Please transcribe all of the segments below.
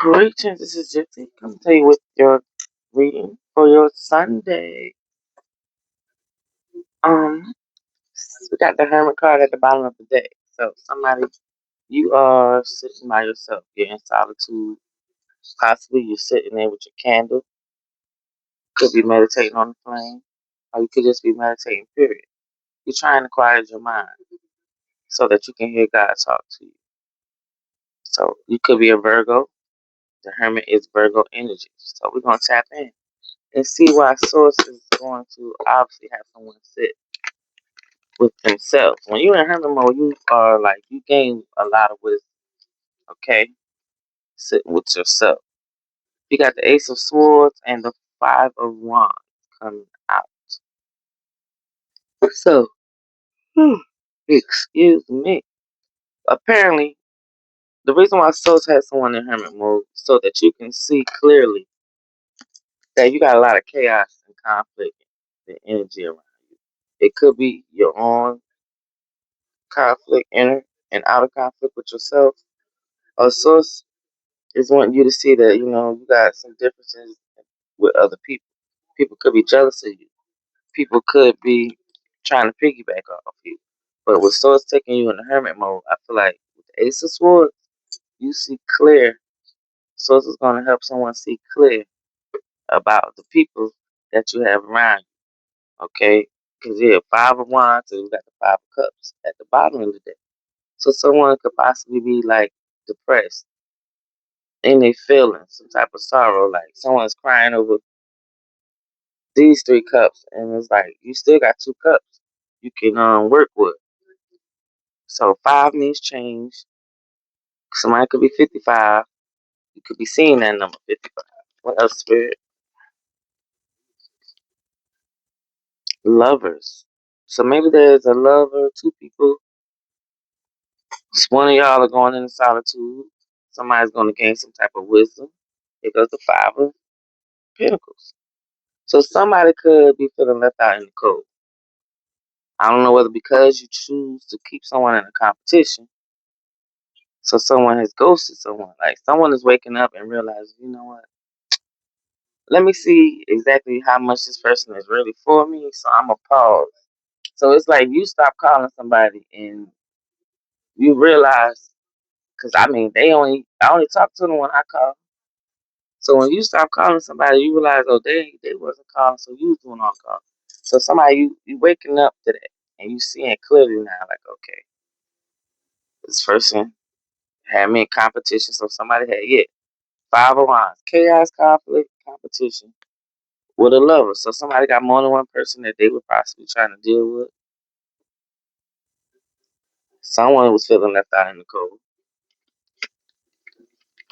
Greetings, this is Gyp-C. Come to you with your reading for your Sunday. Um, we got the Hermit card at the bottom of the deck. So you are sitting by yourself. You're in solitude. Possibly you're sitting there with your candle. Could be meditating on the flame, or you could just be meditating. Period. You're trying to quiet your mind so that you can hear God talk to you. So you could be a Virgo. The Hermit is Virgo energy. So we're gonna tap in and see why Source is going to obviously have someone sit with themselves. When you're in hermit mode, you are like you gain a lot of wisdom. Okay, sitting with yourself. You got the Ace of Swords and the Five of Wands coming out. So, excuse me. Apparently, the reason why Source has someone in hermit mode so that you can see clearly that you got a lot of chaos and conflict and energy around you. It could be your own conflict, inner and outer conflict with yourself. Or Source is wanting you to see that you got some differences with other people. People could be jealous of you. People could be trying to piggyback off you. But with Source taking you in the hermit mode, I feel like with the Ace of Swords, you see clear. Source is going to help someone see clear about the people that you have around you. Okay, because you have Five of Wands and you got the Five of Cups at the bottom of the deck. So someone could possibly be like depressed in their feelings, some type of sorrow, like someone's crying over these three cups, and it's like you still got two cups you can work with. So five means change. Somebody could be 55. You could be seeing that number 55. What else, spirit? Lovers. So maybe there's a lover, two people. One of y'all are going into solitude. Somebody's going to gain some type of wisdom. It goes the Five of Pentacles. So somebody could be feeling left out in the cold. I don't know whether because you choose to keep someone in a competition. So someone has ghosted someone. Like someone is waking up and realizing, you know what? Let me see exactly how much this person is really for me. So I'm gonna pause. So it's like you stop calling somebody and you realize, because I mean, I only talk to them when I call. So when you stop calling somebody, you realize, oh, they wasn't calling, so you was doing on call. So somebody you waking up to that and you seeing clearly now, like, okay, this person had me in competition, so somebody had Five of Wands, chaos, conflict, competition with a lover. So somebody got more than one person that they were possibly trying to deal with. Someone was feeling left out in the cold.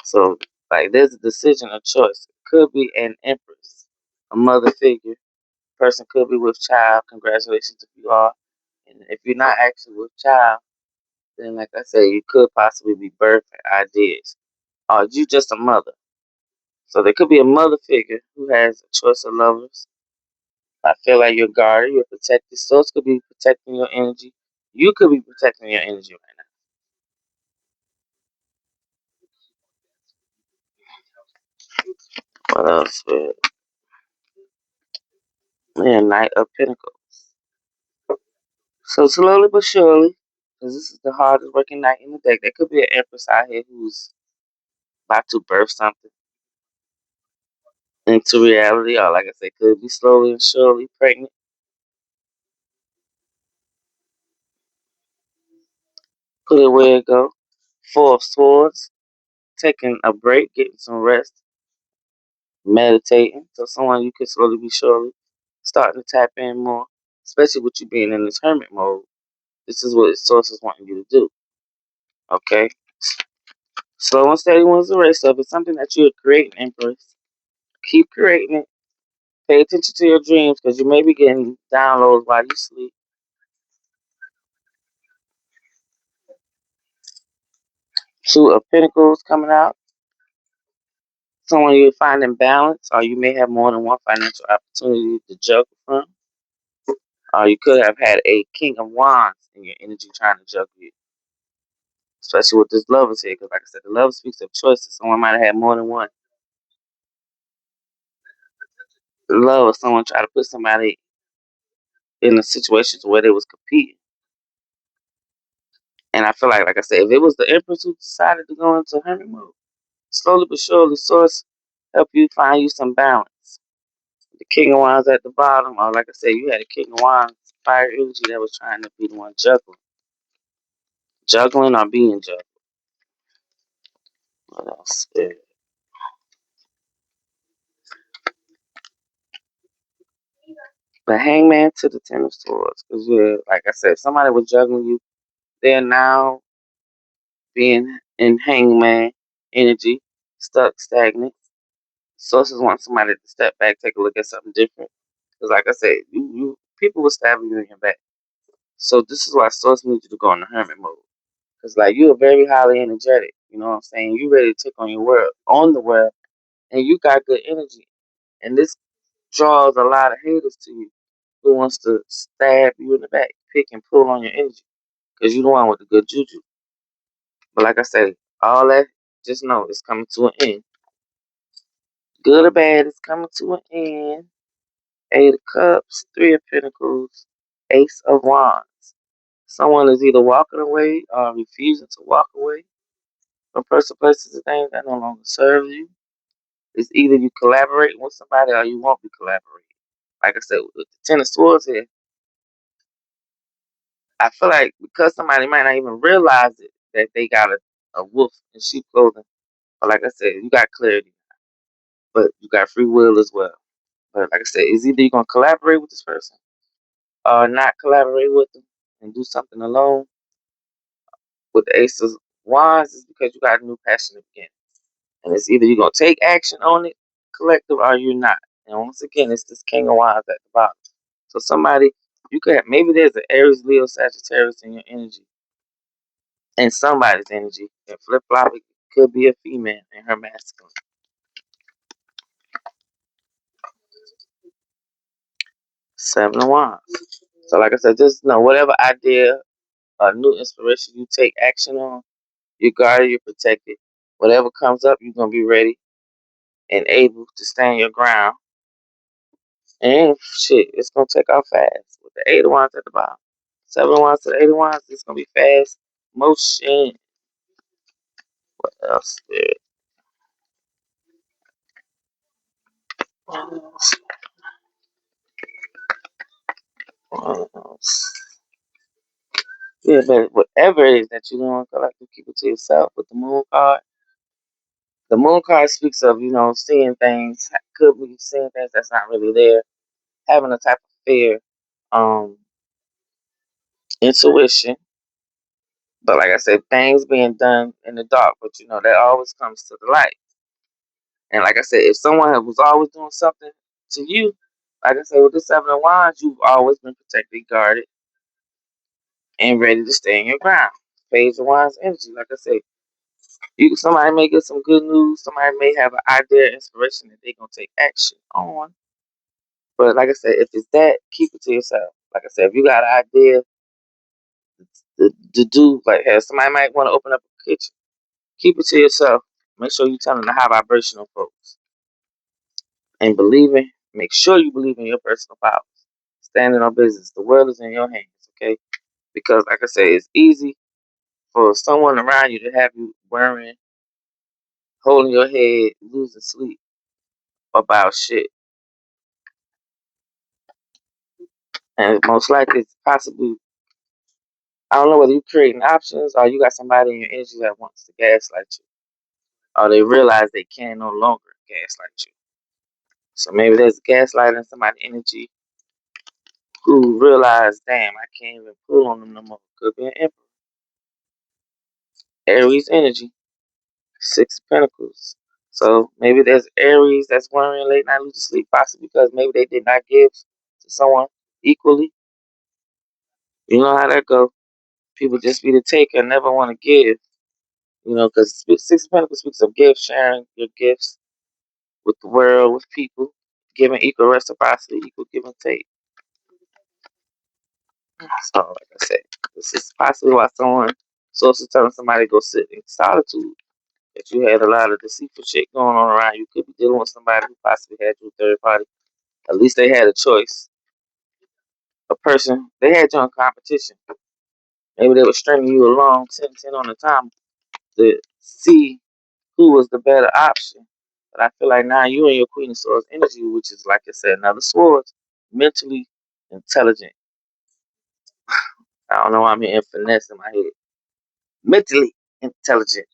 So like there's a decision, a choice. It could be an empress, a mother figure. Person could be with child. Congratulations if you are. And if you're not actually with child, then like I say, you could possibly be birthing ideas. Or you just a mother. So there could be a mother figure who has a choice of lovers. I feel like you're guarded, you're protected. Souls could be protecting your energy. You could be protecting your energy right now. What else? Man, Knight of Pentacles. So slowly but surely, because this is the hardest working knight in the deck, there could be an empress out here who's about to birth something into reality, or like I said, could be slowly and surely pregnant. Put it where it go. Four of Swords, taking a break, getting some rest, meditating. So someone you could slowly be surely starting to tap in more, especially with you being in this hermit mode. This is what source is wanting you to do. Okay? Slow and steady wins the race. So if it's something that you're creating, Empress, keep creating it. Pay attention to your dreams because you may be getting downloads while you sleep. Two of Pentacles coming out. Someone you're finding balance, or you may have more than one financial opportunity to juggle from. Or you could have had a King of Wands in your energy trying to juggle you. especially with this lovers here, because like I said, the love speaks of choices. Someone might have had more than one love, or someone try to put somebody in a situation where they was competing. And I feel like I said, if it was the Empress who decided to go into Hermit Mode, slowly but surely, Source help you find you some balance. The King of Wands at the bottom, or like I said, you had a King of Wands, fire energy that was trying to be the one juggling or being juggled. What else? Yeah. The Hangman to the Ten of Swords, because yeah, like I said, if somebody was juggling you, they're now being in Hangman energy, stuck, stagnant. Sources want somebody to step back, take a look at something different. Because, like I said, you people will stab you in your back. So this is why Source needs you to go in the Hermit Mode. Because, like, you are very highly energetic. You know what I'm saying? You ready to take on your world, on the world, and you got good energy. And this draws a lot of haters to you who wants to stab you in the back, pick and pull on your energy. Because you're the one with the good juju. But like I said, all that, just know it's coming to an end. Good or bad, it's coming to an end. Eight of Cups, Three of Pentacles, Ace of Wands. Someone is either walking away or refusing to walk away from person, places, and things that no longer serve you. It's either you collaborate with somebody or you won't be collaborating. Like I said, with the Ten of Swords here, I feel like because somebody might not even realize it, that they got a wolf in sheep clothing. But like I said, you got clarity, but you got free will as well. But like I said, it's either you're going to collaborate with this person or not collaborate with them and do something alone. With the Ace of Wands, is because you got a new passion to begin. And it's either you're going to take action on it, collective, or you're not. And once again, it's this King of Wands at the bottom. So somebody, you could have, maybe there's an Aries, Leo, Sagittarius in your energy, and somebody's energy. And flip flop, it could be a female in her masculine. Seven of Wands. So like I said, just know whatever idea or new inspiration you take action on, you're guarded, you're protected. Whatever comes up, you're going to be ready and able to stand your ground. And shit, it's going to take off fast. With the Eight of Wands at the bottom. Seven of Wands to the Eight of Wands, it's going to be fast motion. What else? What else? Yeah, but whatever it is that you're doing, like to keep it to yourself. With the Moon card speaks of seeing things, could be seeing things that's not really there, having a type of fear, um, intuition. But like I said, things being done in the dark, but that always comes to the light. And like I said, if someone was always doing something to you, like I said, with the Seven of Wands, you've always been protected, guarded, and ready to stay in your ground. Page of Wands energy, like I said, somebody may get some good news. Somebody may have an idea, inspiration that they're gonna take action on. But like I said, if it's that, keep it to yourself. Like I said, if you got an idea to do, like somebody might want to open up a kitchen, keep it to yourself. Make sure you're telling the high vibrational folks. And believing, make sure you believe in your personal powers. Standing on business. The world is in your hands, okay? Because like I say, it's easy for someone around you to have you worrying, holding your head, losing sleep about shit. And most likely it's possibly, I don't know whether you're creating options or you got somebody in your energy that wants to gaslight you. Or they realize they can no longer gaslight you. So maybe there's gaslighting somebody's energy who realize, damn, I can't even pull on them no more. Could be an emperor. Aries energy, Six of Pentacles. So maybe there's Aries that's worrying late night losing sleep, possibly because maybe they did not give to someone equally. You know how that go. People just be the taker, never want to give. Because Six of Pentacles speaks of gifts, sharing your gifts with the world, with people, giving equal reciprocity, equal give and take. So, like I said, this is possibly why someone Source is telling somebody to go sit in solitude. If you had a lot of deceitful shit going on around, you could be dealing with somebody who possibly had you third party. At least they had a choice. A person, they had you in competition. Maybe they were stringing you along 10-10 on the time to see who was the better option. But I feel like now you and your Queen of Swords energy, which is like I said, another swords, mentally intelligent. I don't know why I'm here finesse in my head. Mentally intelligent.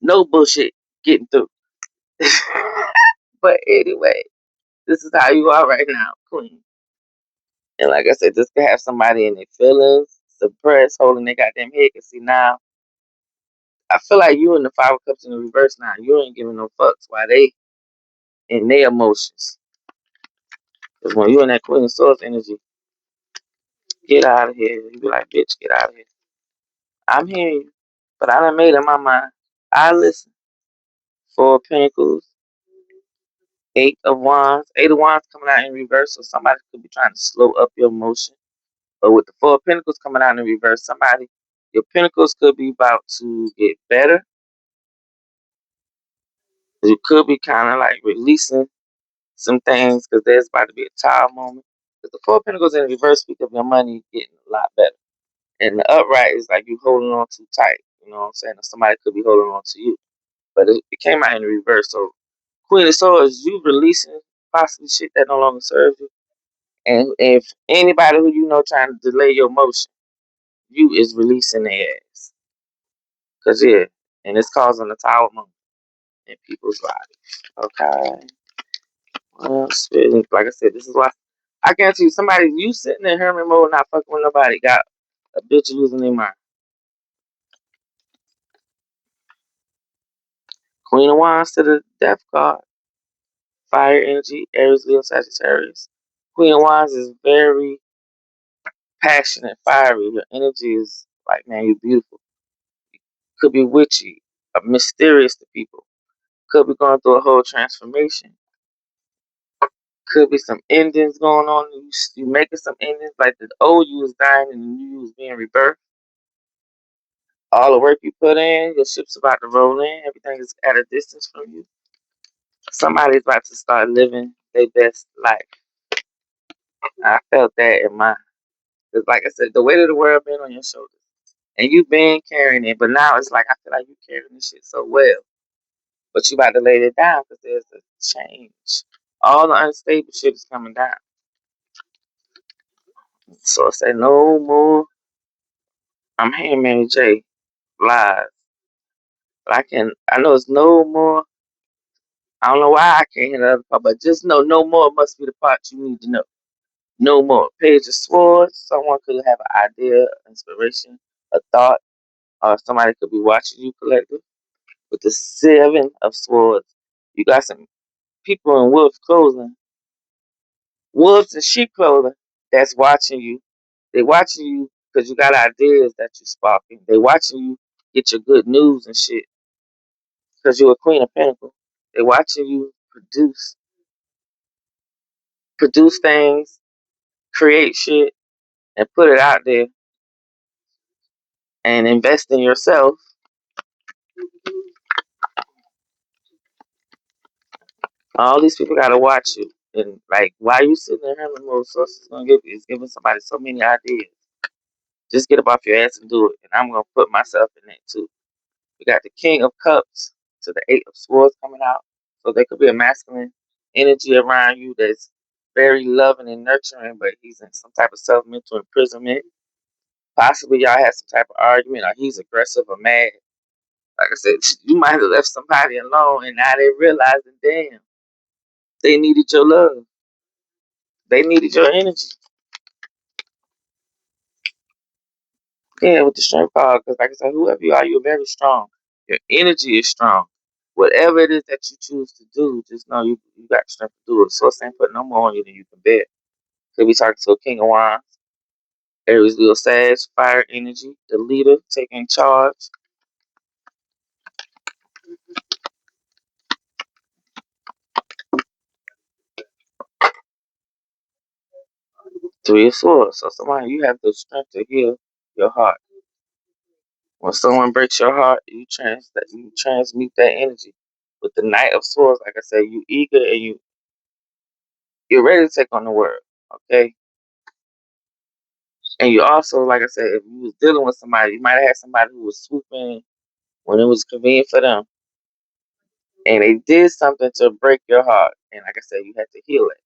No bullshit getting through. But anyway, this is how you are right now, Queen. And like I said, this could have somebody in their feelings, suppressed, holding their goddamn head. Cause see now, I feel like you in the Five of Cups in the reverse now. You ain't giving no fucks while they in their emotions. Cause when you in that Queen of Swords energy, get out of here. You be like, bitch, get out of here. I'm hearing you, but I done made up my mind. I listen. Four of Pentacles, Eight of Wands. Eight of Wands coming out in reverse, so somebody could be trying to slow up your motion. But with the Four of Pentacles coming out in reverse, your Pentacles could be about to get better. You could be kind of like releasing some things because there's about to be a tower moment. Because the Four of Pentacles in reverse speak of your money getting a lot better. And the upright is like you holding on too tight. You know what I'm saying? Or somebody could be holding on to you. But it came out in reverse. So Queen of Swords, you releasing possibly shit that no longer serves you. And if anybody who you know trying to delay your motion, you is releasing their ass. Cause yeah, and it's causing a tower moment in people's lives. Okay. Well, spirit, like I said, this is why I guarantee you somebody you sitting in hermit mode not fucking with nobody got a bitch losing their mind. Queen of Wands to the Death card. Fire energy, Aries, Leo, Sagittarius. Queen of Wands is very passionate, fiery. Your energy is like, man, you're beautiful. Could be witchy, mysterious to people. Could be going through a whole transformation. Could be some endings going on. You making some endings like the old you was dying and the new you was being rebirthed. All the work you put in, your ship's about to roll in. Everything is at a distance from you. Somebody's about to start living their best life. I felt that in my, because like I said, the weight of the world been on your shoulders. And you've been carrying it, but now it's like, I feel like you carrying this shit so well. But you about to lay it down because there's a change. All the unstable shit is coming down. So I say, no more. I'm hearing Mary J. lies. But I know it's no more. I don't know why I can't hear the other part, but just know no more must be the part you need to know. No more. Page of Swords. Someone could have an idea, inspiration, a thought, or somebody could be watching you collective. With the Seven of Swords, you got some people in wolves and sheep clothing that's watching you. They watching you because you got ideas that you're sparking. They watching you get your good news and shit because you're a Queen of Pentacles. They watching you produce things, create shit, and put it out there and invest in yourself. All these people gotta watch you. And like, why you sitting there having more sources gonna give you? It's giving somebody so many ideas. Just get up off your ass and do it. And I'm gonna put myself in that too. We got the King of Cups to the Eight of Swords coming out. So there could be a masculine energy around you that's very loving and nurturing, but he's in some type of self-mental imprisonment. Possibly y'all had some type of argument, or he's aggressive or mad. Like I said, you might have left somebody alone, and now they realizing, damn, they needed your love. They needed your energy. Yeah, with the strength power, because like I said, whoever you are, you're very strong. Your energy is strong. Whatever it is that you choose to do, just know you got the strength to do it. So it's ain't put no more on you than you can bear. Could be talking to a King of Wands, Aries, Leo, Sag, fire energy, the leader taking charge. Three of Swords. So somebody, you have the strength to heal your heart. When someone breaks your heart, you transmute that energy. With the Knight of Swords, like I said, you eager and you're ready to take on the world. Okay? And you also, like I said, if you was dealing with somebody, you might have had somebody who was swooping when it was convenient for them. And they did something to break your heart. And like I said, you had to heal it.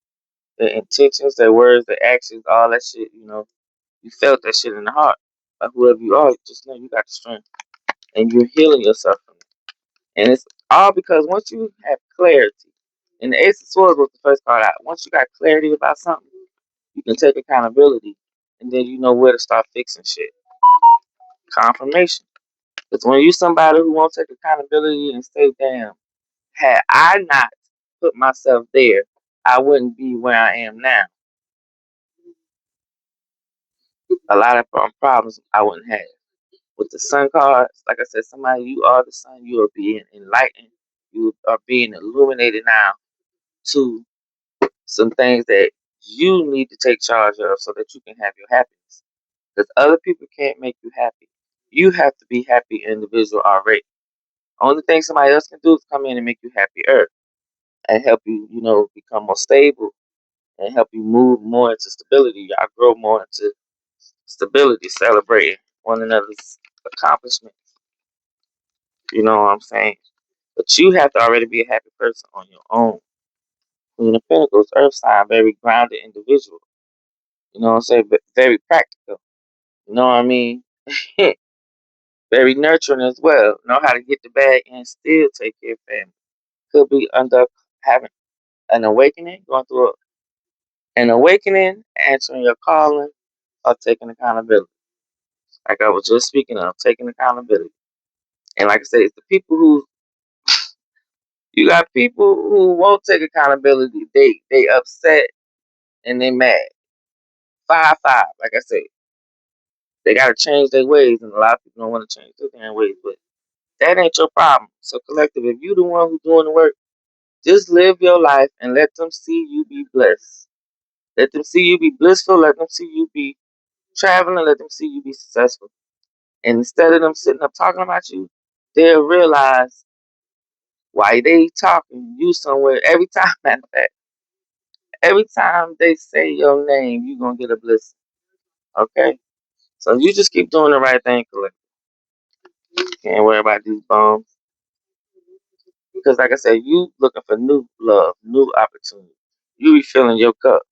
The intentions, their words, their actions, all that shit, you felt that shit in the heart. But whoever you are, just know you got the strength. And you're healing yourself from it. And it's all because once you have clarity, and the Ace of Swords was the first card out. Once you got clarity about something, you can take accountability. And then you know where to start fixing shit. Confirmation. Because when you somebody who won't take accountability and say, damn, had I not put myself there, I wouldn't be where I am now. A lot of problems I wouldn't have. With the sun cards, like I said, somebody, you are the sun, you are being enlightened, you are being illuminated now to some things that you need to take charge of so that you can have your happiness. Because other people can't make you happy. You have to be happy individual already. Only thing somebody else can do is come in and make you happier and help you, become more stable and help you move more into stability. Y'all grow more into stability, celebrating one another's accomplishments. You know what I'm saying? But you have to already be a happy person on your own. Queen of Pentacles, Earth sign, very grounded individual. You know what I'm saying? But very practical. You know what I mean? Very nurturing as well. Know how to get the bag and still take care of family. Could be under having an awakening, going through an awakening, answering your calling, or taking accountability. Like I was just speaking of, taking accountability. And like I said, it's the people who you got people who won't take accountability. They upset and they mad. 5-5, like I said. They gotta change their ways, and a lot of people don't want to change their damn ways, but that ain't your problem. So collective, if you the one who's doing the work, just live your life and let them see you be blessed. Let them see you be blissful, let them see you be traveling, let them see you be successful. And instead of them sitting up talking about you, they'll realize why they talking you somewhere every time. Matter of fact, every time they say your name, you're gonna get a blessing. Okay? So you just keep doing the right thing, collect. Can't worry about these bums. Because like I said, you looking for new love, new opportunity. You refilling your cup.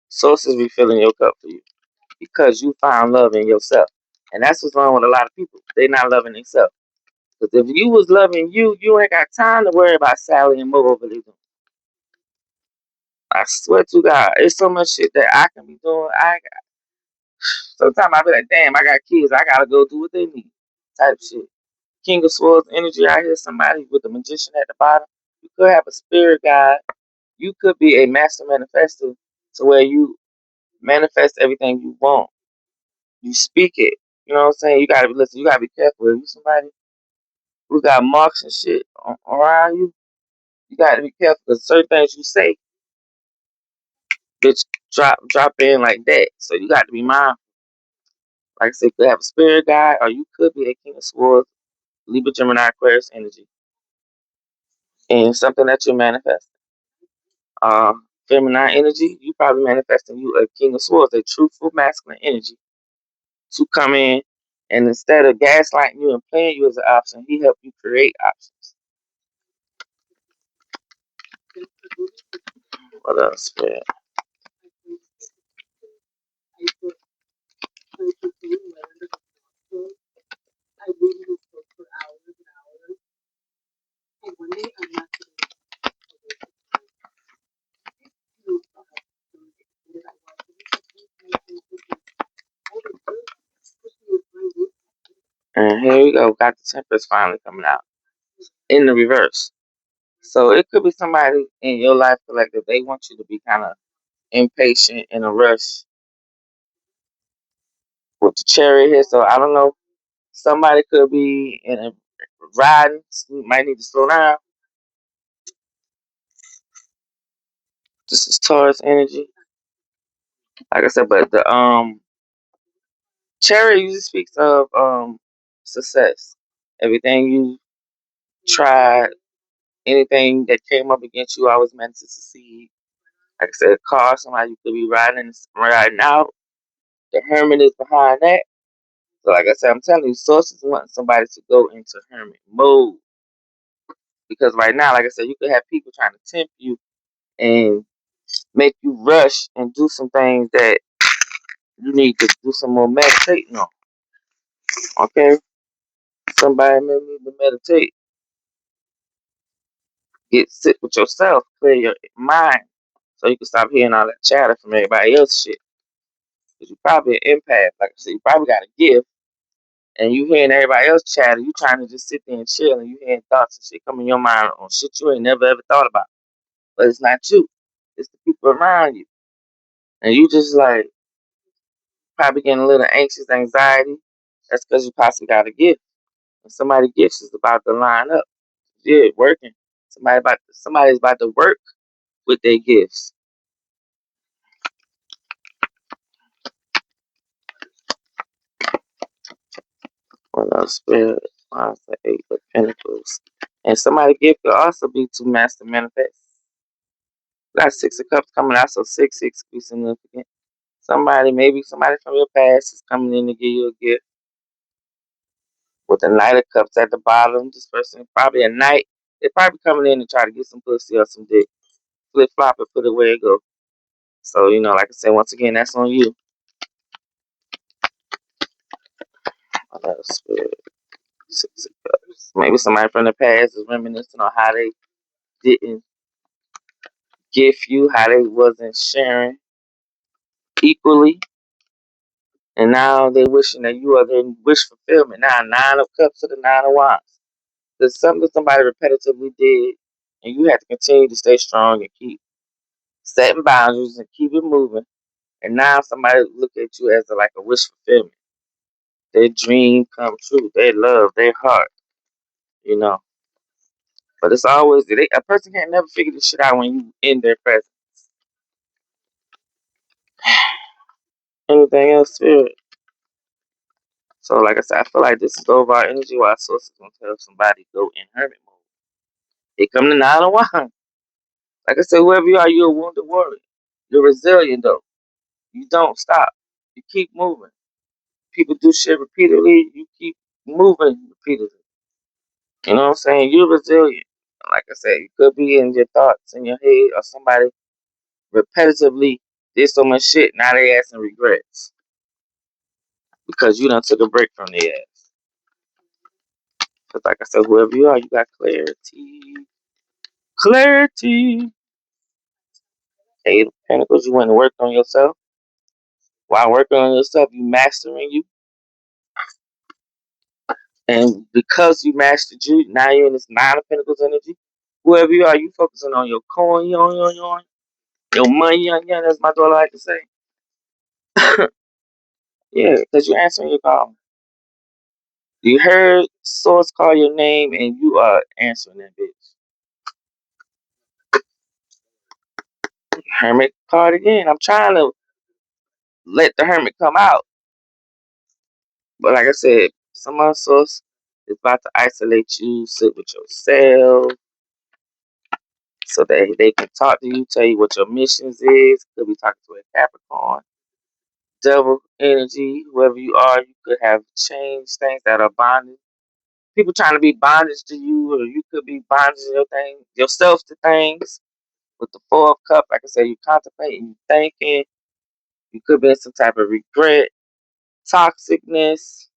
Sources refilling your cup for you. Because you found love in yourself. And that's what's wrong with a lot of people. They not loving themselves. Because if you was loving you, you ain't got time to worry about Sally and Mo over there. I swear to God, it's so much shit that I can be doing. Sometimes I be like, damn, I got kids. I gotta go do what they need. Type shit. King of Swords energy. I hear somebody with the magician at the bottom. You could have a spirit guide. You could be a master manifester to where you manifest everything you want. You speak it. You know what I'm saying? You gotta listen. You gotta be careful. If you somebody who got marks and shit around you, you gotta be careful because certain things you say, bitch, drop in like that. So you got to be mindful. Like I said, you could have a spirit guide, or you could be a King of Swords, Libra, Gemini, Aquarius energy, and something that you're manifesting. Feminine energy, you probably manifesting you a King of Swords, a truthful masculine energy to come in, and instead of gaslighting you and playing you as an option, he helped you create options. What else, man? And here we go. Got the Temperance finally coming out in the reverse. So it could be somebody in your life collective. They want you to be kind of impatient in a rush with the cherry here. So I don't know. Somebody could be in a riding. Might need to slow down. This is Taurus energy. Like I said, but the cherry usually speaks of success. Everything you tried, anything that came up against you, I was meant to succeed. Like I said, a car, somebody you could be riding right now. The hermit is behind that. So like I said, I'm telling you, sources want somebody to go into hermit mode. Because right now, like I said, you could have people trying to tempt you and make you rush and do some things that you need to do some more meditating on. Okay? Somebody may need to meditate. Get sit with yourself, clear your mind. So you can stop hearing all that chatter from everybody else shit. Because you probably an empath. Like I said, you probably got a gift. And you hearing everybody else chatter, you trying to just sit there and chill, and you hearing thoughts and shit come in your mind on shit you ain't never ever thought about. But it's not you. It's the people around you. And you just like probably getting a little anxious, anxiety. That's because you possibly got a gift. And somebody's gifts is about to line up. Yeah, working. Somebody's about to work with their gifts. What else? Spirit, the Eight of Pentacles. And somebody's gift could also be to master manifest. Got Six of Cups coming out, so six could be significant. Maybe somebody from your past is coming in to give you a gift. With the Knight of Cups at the bottom, this person probably a knight. They're probably coming in to try to get some pussy or some dick. Flip flop and put it where it go. So, like I said, once again, that's on you. Spirit, Six of Cups. Maybe somebody from the past is reminiscing on how they didn't gift you, how they wasn't sharing equally. And now they wishing that you are their wish fulfillment. Now, Nine of Cups to the Nine of Wands. There's something somebody repetitively did, and you have to continue to stay strong and keep setting boundaries and keep it moving. And now somebody look at you as like a wish fulfillment. Their dream come true. Their love, their heart, you know. But it's always a person can't never figure this shit out when you in their presence. Anything else, spirit? So like I said, I feel like this is overall energy why sources gonna tell somebody go in hermit mode. They come to 901. Like I said, whoever you are, you're a wounded warrior. You're resilient though. You don't stop. You keep moving. People do shit repeatedly, you keep moving repeatedly. You know what I'm saying? You're resilient. Like I said, you could be in your thoughts in your head or somebody repetitively did so much shit, now they asking regrets. Because you done took a break from their ass. Because like I said, whoever you are, you got clarity. Clarity. Eight of Pentacles, you went to work on yourself. While working on yourself, you mastering you. And because you mastered you, now you're in this Nine of Pentacles energy. Whoever you are, you focusing on your coin, your money, as my daughter like to say. Yeah, because you're answering your call. You heard source call your name and you are answering that bitch. Hermit card again. I'm trying to let the hermit come out. But like I said, some other source is about to isolate you, sit with yourself, so that they can talk to you, tell you what your missions is. Could be talking to a Capricorn. Devil energy, whoever you are, you could have changed things that are bonded. People trying to be bondage to you, or you could be bondage yourself to things. With the Four of Cups, like I said, you contemplating, you thinking. You could be in some type of regret, toxicness.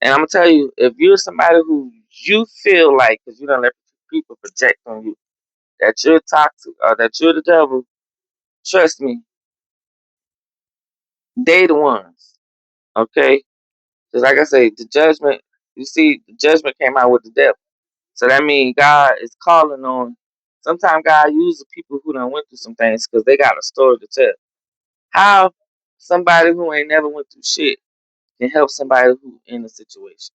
And I'm gonna tell you, if you're somebody who you feel like, because you don't let people project on you, that you're toxic or that you're the devil, trust me, they the ones. Okay? Just like I say, the judgment, you see, the judgment came out with the devil. So that means God is calling on, sometimes God uses people who done went through some things because they got a story to tell. How somebody who ain't never went through shit can help somebody who in a situation.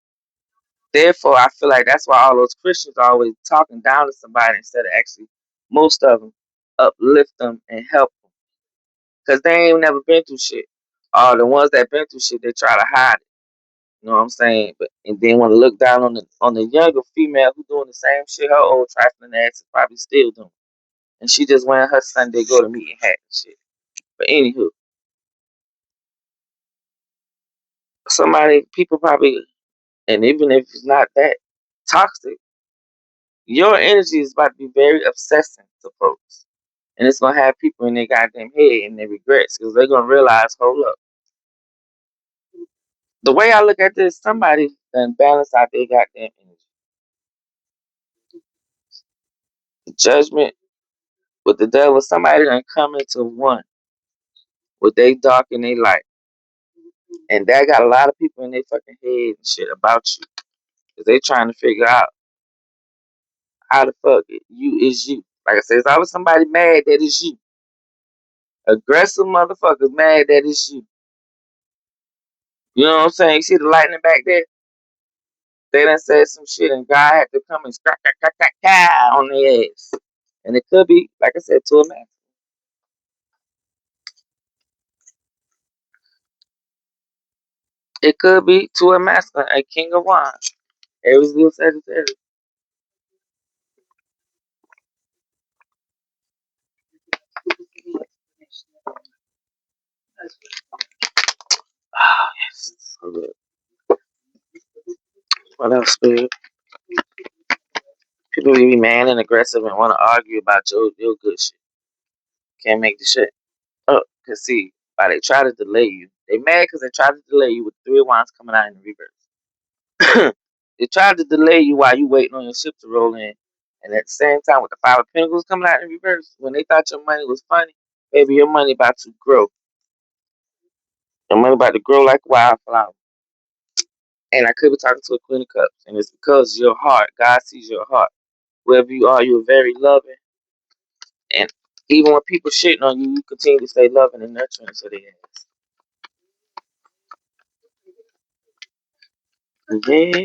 Therefore, I feel like that's why all those Christians are always talking down to somebody instead of actually, most of them, uplift them and help them. Because they ain't never been through shit. The ones that been through shit, they try to hide it. You know what I'm saying? But and then want to look down on the younger female who doing the same shit her old trifling ass is probably still doing. And she just wearing her Sunday go to meeting hat and shit. But anywho, people probably, and even if it's not that toxic, your energy is about to be very obsessing to folks. And it's going to have people in their goddamn head and their regrets because they're going to realize, hold up. The way I look at this, somebody done balance out their goddamn energy. The judgment with the devil, somebody done come into one with they dark and they light. And that got a lot of people in their fucking head and shit about you. Because they trying to figure out how the fuck you is you. Like I said, it's always somebody mad that it's you. Aggressive motherfuckers mad that it's you. You know what I'm saying? You see the lightning back there? They done said some shit and God had to come and on their ass. And it could be, like I said, to a man. It could be to a masculine, a king of wands. Aries, Leo, Sagittarius. Oh, yes. So good. What else, spirit? People be mad and aggressive and want to argue about your good shit. Can't make the shit up. Cause see, why they try to delay you. They mad because they try to delay you with three of wands coming out in the reverse. They tried to delay you while you waiting on your ship to roll in. And at the same time with the five of pentacles coming out in reverse, when they thought your money was funny, baby, your money about to grow. Your money about to grow like wildflower. And I could be talking to a Queen of Cups. And it's because your heart, God sees your heart. Wherever you are, you're very loving. And even when people shitting on you, you continue to stay loving and nurturing to their ass. Yeah.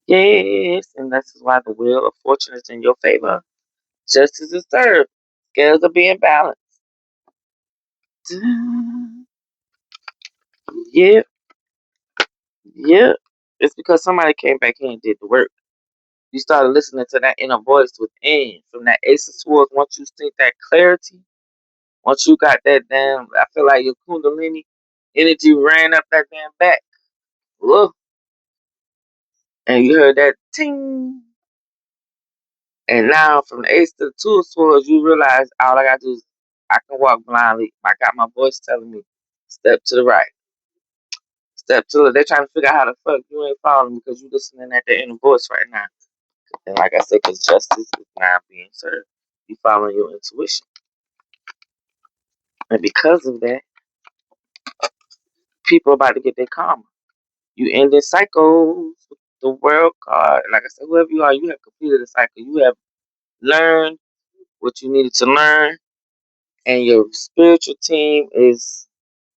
Yes. And that's why the wheel of fortune is in your favor. Justice is served. Scales are being balanced. Yeah. Yeah. It's because somebody came back in and did the work. You started listening to that inner voice within. From that Ace of Swords, once you think that clarity, once you got that damn, I feel like your Kundalini energy ran up that damn back. Look, and you heard that ting. And now from the Ace to the Two of Swords, you realize all I got to do is I can walk blindly. I got my voice telling me, step to the right. Step to the, they're trying to figure out how the fuck you ain't following because you listening at the inner voice right now. And like I said, because justice is now being served. You following your intuition. And because of that, people are about to get their karma. You ending cycles with the world card. Like I said, whoever you are, you have completed the cycle. You have learned what you needed to learn. And your spiritual team is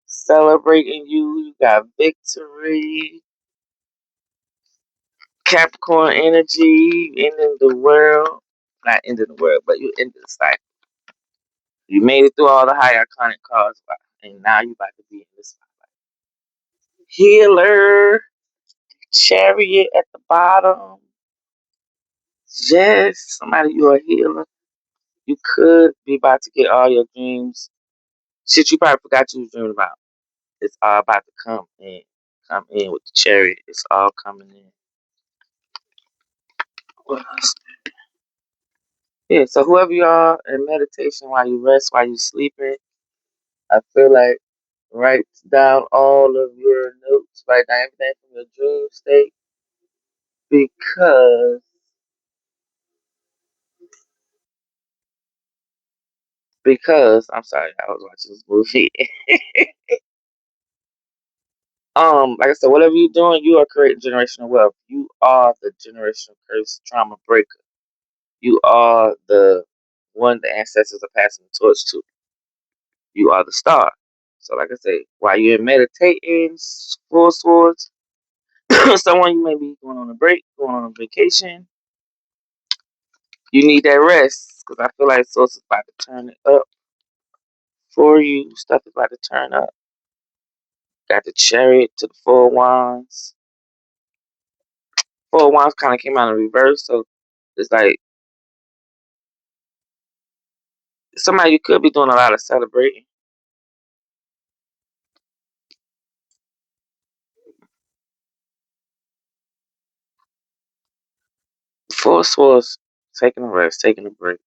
celebrating you. You got victory. Capricorn energy, ending the world. Not ending the world, but you ended the cycle. You made it through all the high iconic cards, and now you about to be in this healer, chariot at the bottom. Yes, somebody you're a healer. You could be about to get all your dreams. Shit you probably forgot you was dreaming about. It's all about to come in. Come in with the chariot. It's all coming in. What else? Yeah, so whoever you are in meditation while you rest, while you sleeping, I feel like write down all of your notes, write down everything from your dream state because I'm sorry, I was watching this movie. Like I said, whatever you're doing, you are creating generational wealth. You are the generational curse trauma breaker. You are the one the ancestors are passing the torch to. You are the star. So like I say, while you're meditating, full swords, someone you may be going on a break, going on a vacation, you need that rest because I feel like source is about to turn it up for you. Stuff is about to turn up. Got the Chariot to the Four of Wands. Four of Wands kind of came out in reverse, so it's like somebody you could be doing a lot of celebrating. Four of Swords, taking a rest, taking a break.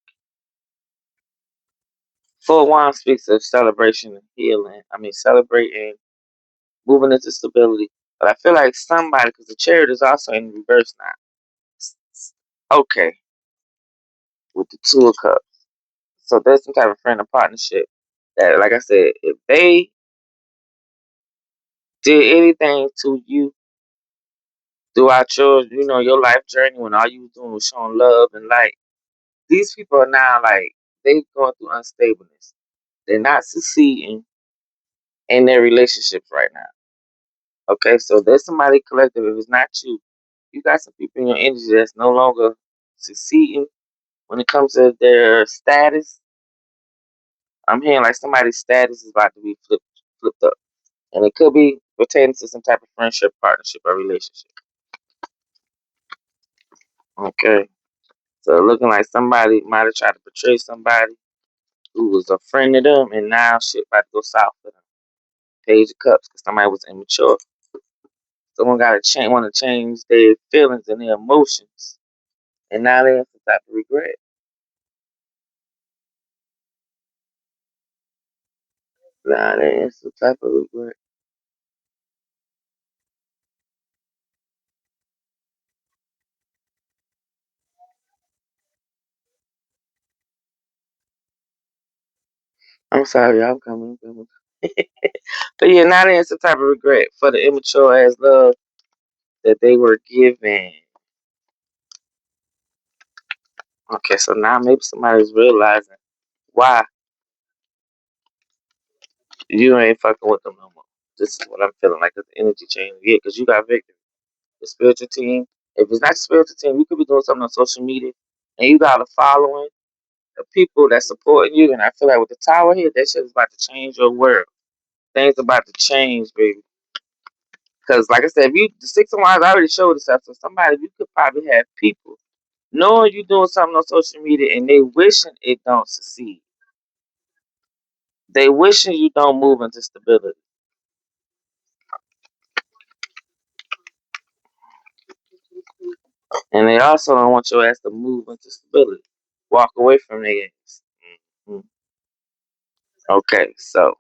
Four of Wands speaks of celebration and healing. I mean, celebrating, moving into stability. But I feel like somebody, because the Chariot is also in reverse now. Okay, with the Two of Cups. So there's some type of friend or partnership that, like I said, if they did anything to you throughout your life journey when all you was doing was showing love and light, these people are now like they going through unstableness. They're not succeeding in their relationships right now. Okay, so there's somebody collective. If it's not you, you got some people in your energy that's no longer succeeding when it comes to their status. I'm hearing like somebody's status is about to be flipped up. And it could be pertaining to some type of friendship, partnership, or relationship. Okay. So looking like somebody might have tried to portray somebody who was a friend to them, and now shit about to go south for them. Page of Cups, because somebody was immature. Someone got to want to change their feelings and their emotions, and now they're in some type of regret. Now they're in some type of regret. I'm sorry, I'm coming. I'm coming. But yeah, now they're in some type of regret for the immature ass love that they were given. Okay, so now maybe somebody's realizing why you ain't fucking with them no more. This is what I'm feeling like. It's the energy change. Yeah, because you got victory. The spiritual team. If it's not the spiritual team, you could be doing something on social media, and you got a following of people that supporting you. And I feel like with the tower here, that shit is about to change your world. Things about to change, baby. Because like I said, if you the 6 of Wands already showed itself. So somebody you could probably have people knowing you doing something on social media and they wishing it don't succeed. They wishing you don't move into stability. And they also don't want your ass to move into stability. Walk away from their ass. Mhm. Okay, so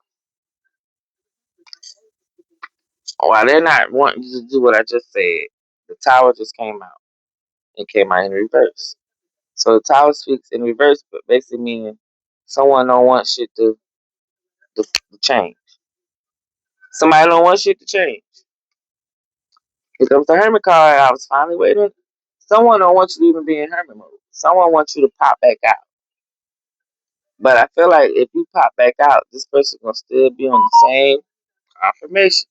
while they're not wanting you to do what I just said, the tower just came out. It came out in reverse. So the tower speaks in reverse, but basically meaning someone don't want shit to change. Somebody don't want shit to change. Here comes the hermit card. I was finally waiting. Someone don't want you to even be in hermit mode. Someone wants you to pop back out. But I feel like if you pop back out, this person gonna still be on the same confirmation,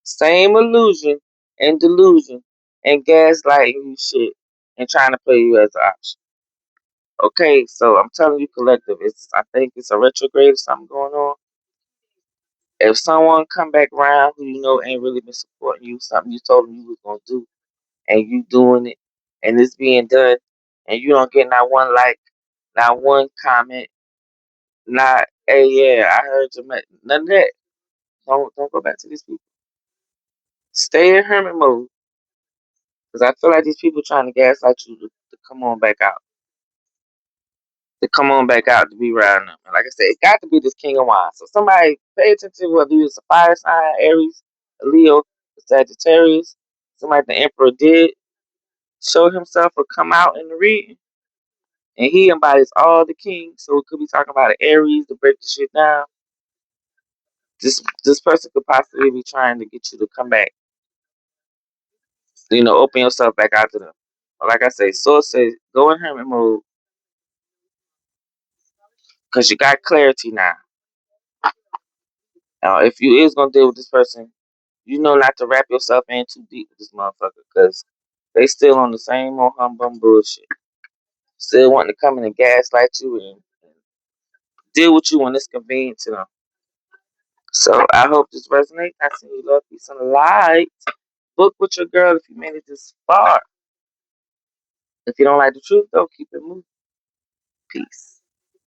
same illusion and delusion and gaslighting you shit and trying to play you as an option. Okay, so I'm telling you, collective, I think it's a retrograde or something going on. If someone come back around who you know ain't really been supporting you, something you told them you was gonna do, and you doing it, and it's being done, and you don't get not one like, not one comment, not hey yeah, I heard you, none of that. Don't go back to these people. Stay in hermit mode. Because I feel like these people trying to gaslight you to come on back out. To come on back out to be around them. And like I said, it got to be this King of Wands. So somebody pay attention whether you was a fire sign, Aries, a Leo, a Sagittarius. Somebody the Emperor did show himself or come out in the reading. And he embodies all the kings. So it could be talking about an Aries to break the shit down. This person could possibly be trying to get you to come back. Open yourself back out to them. But like I say, Source says go in hermit mode because you got clarity now. Now, if you is gonna deal with this person, you know not to wrap yourself in too deep with this motherfucker because they still on the same old humbum bullshit. Still wanting to come in and gaslight you and deal with you when it's convenient to them. So I hope this resonates. I send you love, peace, and light. Book with your girl if you made it this far. If you don't like the truth, though, keep it moving. Peace.